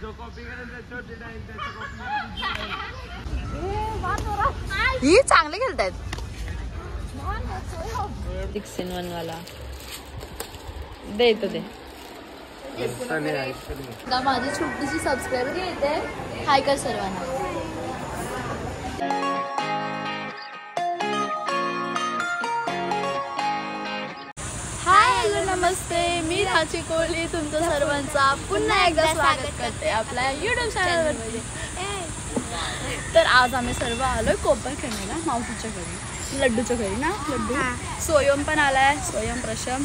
जो कॉपी ही चांगले खेळतायत 6-in-1 वाला दे तो दे. माझी छोटीशी सबस्क्रायबर येते. हाय कर सर्वांना. हाय हॅलो नमस्ते. मी राची कोहली तुमचं सर्वांचा पुन्हा एकदा स्वागत करते आपल्या YouTube चॅनलवरती. तर आज आम्ही सर्व आलोय कोपर खेळायला मावशीच्या घरी, लड्डूच्या घरी ना. लड्डू सोयम पण आलाय, सोयम प्रशम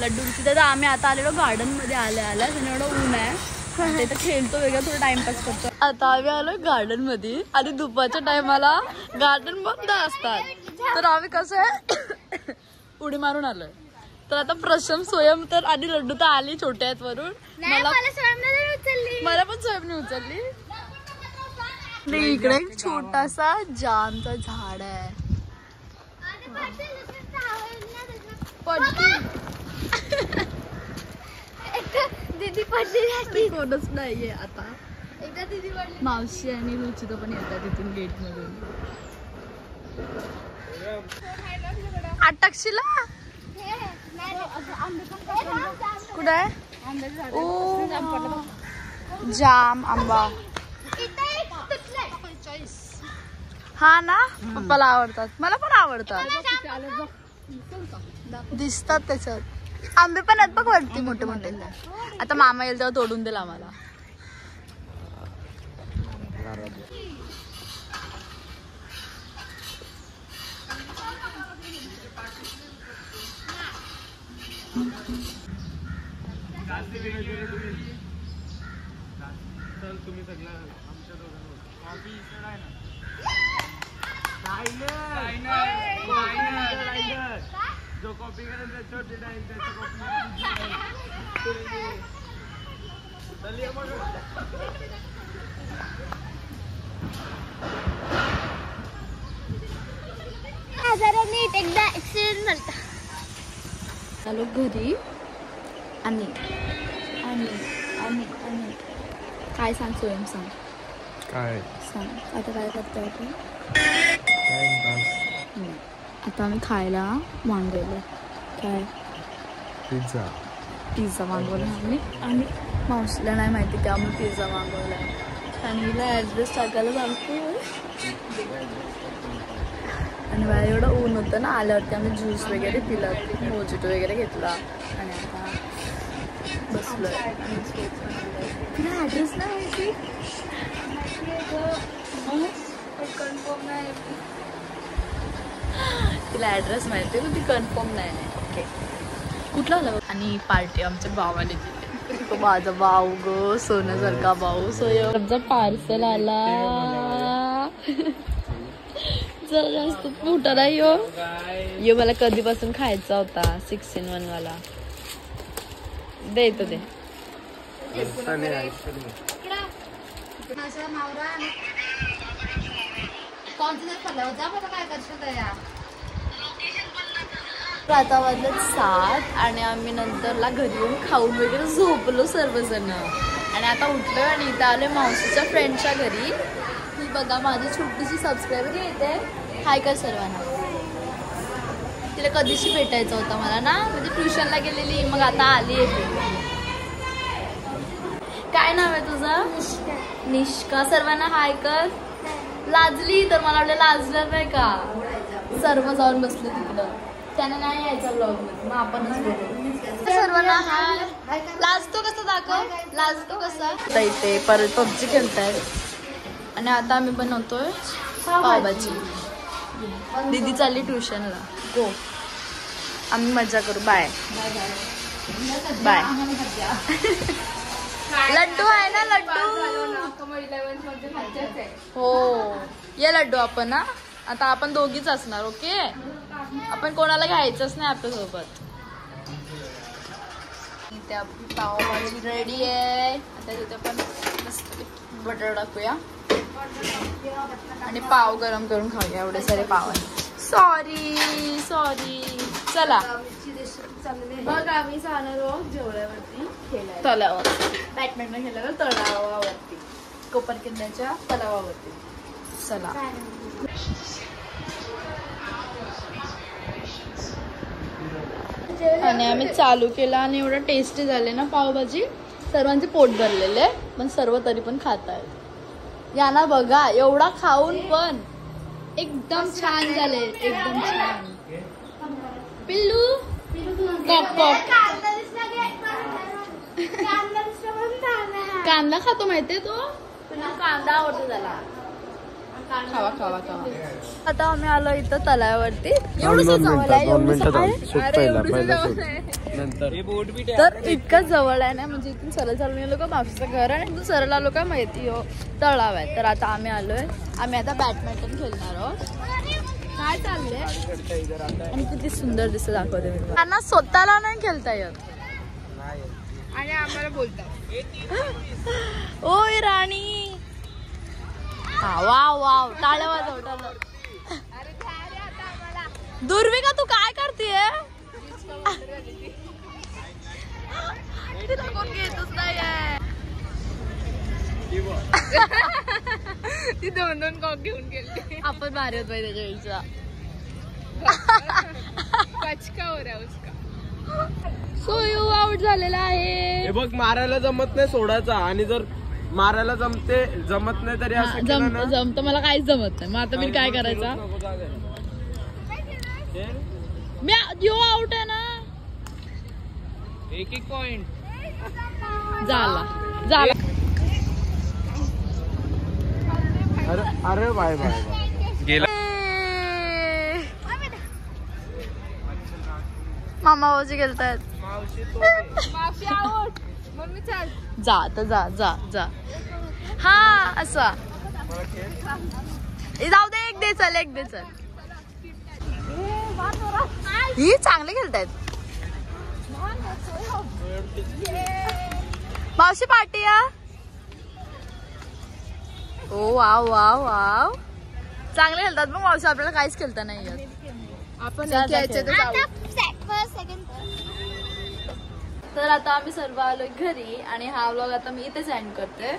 लड्डू. तिथं आम्ही आता आलेलो गार्डन मध्ये आल्या त्याने एवढं ऊन आहे तिथं खेळतो वेगळं, थोडं टाइमपास करतो. आता आम्ही आलोय गार्डन मध्ये आणि दुपारच्या टायमाला गार्डन बंद असतात, तर आम्ही कसं आहे उडी मारून आलोय. तर आता प्रशम सोयम तर आणि लड्डू तर आली छोट्या आहेत वरून. मला पण सोयमने उचलली. इकडे एक छोटासा जामचा झाड आहे. दीदी पडली कोणच नाहीये आता. मावशी आणि रुचिता पण येतात तिथून गेट मधून. अटकशीला कुठे आहे? ओ जाम आंबा. हा ना, पप्पाला आवडतात, मला पण आवडतात. दिसतात त्याच्यात आंबे पण आहेत बघ वरती मोठे मोठे. आता मामा येईल तेव्हा तोडून दिला आम्हाला. तुम्ही सगळं आमच्या जो कॉपी करायचं छोटे डाईल त्याची नीट एकदा ऍक्सिडेंट झालता. आलो घरी आणि काय सांग सोयम, सांग काय सांग. आता काय करतोय आपण? आता आम्ही खायला मागवलं काय पिझ्झा मागवला आणि मावशीला नाही माहिती की आम्ही पिझ्झा मागवला आणि हिला ॲड्रेस टाकायला सांगतो. आणि बाहेर एवढं ऊन होतं ना, आल्यावरती आम्ही ज्यूस वगैरे पिला, मोजिटो वगैरे घेतला आणि आता बसलो. तुला ॲड्रेस नाही माहिती? कन्फर्म नाही, तिला ॲड्रेस माहिती पण ती कन्फर्म नाही. ओके कुठला आला? आणि पार्टी आमच्या भावाने दिली. तो माझा भाऊ ग, सोन्यासारखा भाऊ. सोयमचा पार्सल आला. जरा जास्त मोठा नाही यो मला कधीपासून खायचा होता 6-in-1 वाला. दे तो दे. आता वाजले 7 आणि आम्ही नंतरला घरी येऊन खाऊन वगैरे झोपलो सर्वजण. आणि आता उठलो आणि इथं आले मावशीच्या फ्रेंडच्या घरी. ही बघा माझी छोटीशी सबस्क्रायबर येते. हाय कर सर्वांना. तिला कधीशी भेटायचं होतं मला ना, म्हणजे ट्युशनला गेलेली, मग आता आली आहे. काय नाव आहे तुझं? निष्का. सर्वांना हाय कर. लाजली तर मला वाटलं लाजलं नाही का. सर्व जाऊन बसले तिकडं, त्याने नाही यायचा ब्लॉग मध्ये, मग आपणच बोलू. सर्वांना हाय. लाजतो कसं दाखव, लाजतो कसा. इथे परत पबजी खेळतायत आणि आता आम्ही बनवतोय पावभाजी. दीदी चालली ट्युशनला. गो आम्ही मजा करू. Bye bye. लड्डू आहे ना, लड्डू हो. ये लड्डू आपण ना, आता आपण दोघीच असणार. ओके, आपण कोणाला घ्यायचंच नाही आपल्यासोबत. त्या पावभाजी रेडी आहे. आता तिथे पण बटर टाकूया आणि पाव गरम करून खाऊया. एवढे सारे पाव आहे. सॉरी चला बघ आम्ही जाणार आहोत जेवढ्यावरती खेळायला तलावावर, बॅडमिंटन खेळायला तलावावरती, कोपरकिल्ल्याच्या तलावावरती. चला आणि आम्ही चालू केला आणि एवढं टेस्टी झाले ना पावभाजी, सर्वांचे पोट भरलेले पण सर्व तरी पण खात आहेत. यांना बघा एवढा खाऊन पण एकदम छान झाले, एकदम छान. पिल्लू कांदा खातो माहितीये तो, कांदा आवडतो त्याला. खावा खावा खावा. आता आम्ही आलो इथं तलावावरती. तर इतकं जवळ आहे ना, म्हणजे इथून सरळ चालून गेलो का मावशीचं घर आणि इथून सरळ आलो का माहिती हो तलाव आहे. तर आता आम्ही आलोय, आम्ही आता बॅडमिंटन खेळणार आहोत. काय चाललंय आणि किती सुंदर दिसत दाखवते मी त्यांना. स्वतःला नाही खेळता येत आणि आम्हाला बोलतात ओय राणी. हा वाव वाव, टाळ्या वाजव टाळ्या. दुर्विका तू काय करतेय? तिला कोण घेतच नाहीये. ती दोन दोन कॉक घेऊन गेली. आपण भारी होत पाहिजे त्याच्या पचका हो रहा उसका. सोयू आउट झालेला आहे. हे बघ मारायला जमत नाही सोडायचा, आणि जर मारायला जमत नाही तरी असं केलं ना. जमत मला काहीच जमत नाही. मग आता मी काय करायचा? मी यो आउट आहे ना. एक पॉइंट झाला झाला. अरे बाय बाय गेला. मामा भाऊजी गेलतायत. जा तर जा जा जा. हा असा जाऊ दे. एक दे चल, एक दे चल. ही चांगले खेळतायत. मावशी पार्टी या. ओ वाव वाव वाव, चांगले खेळतात. मग मावशी आपल्याला काहीच खेळता नाही येत. आपण तर आता आम्ही सर्व आलोय घरी आणि हा व्लॉग आता मी इथेच एंड करते.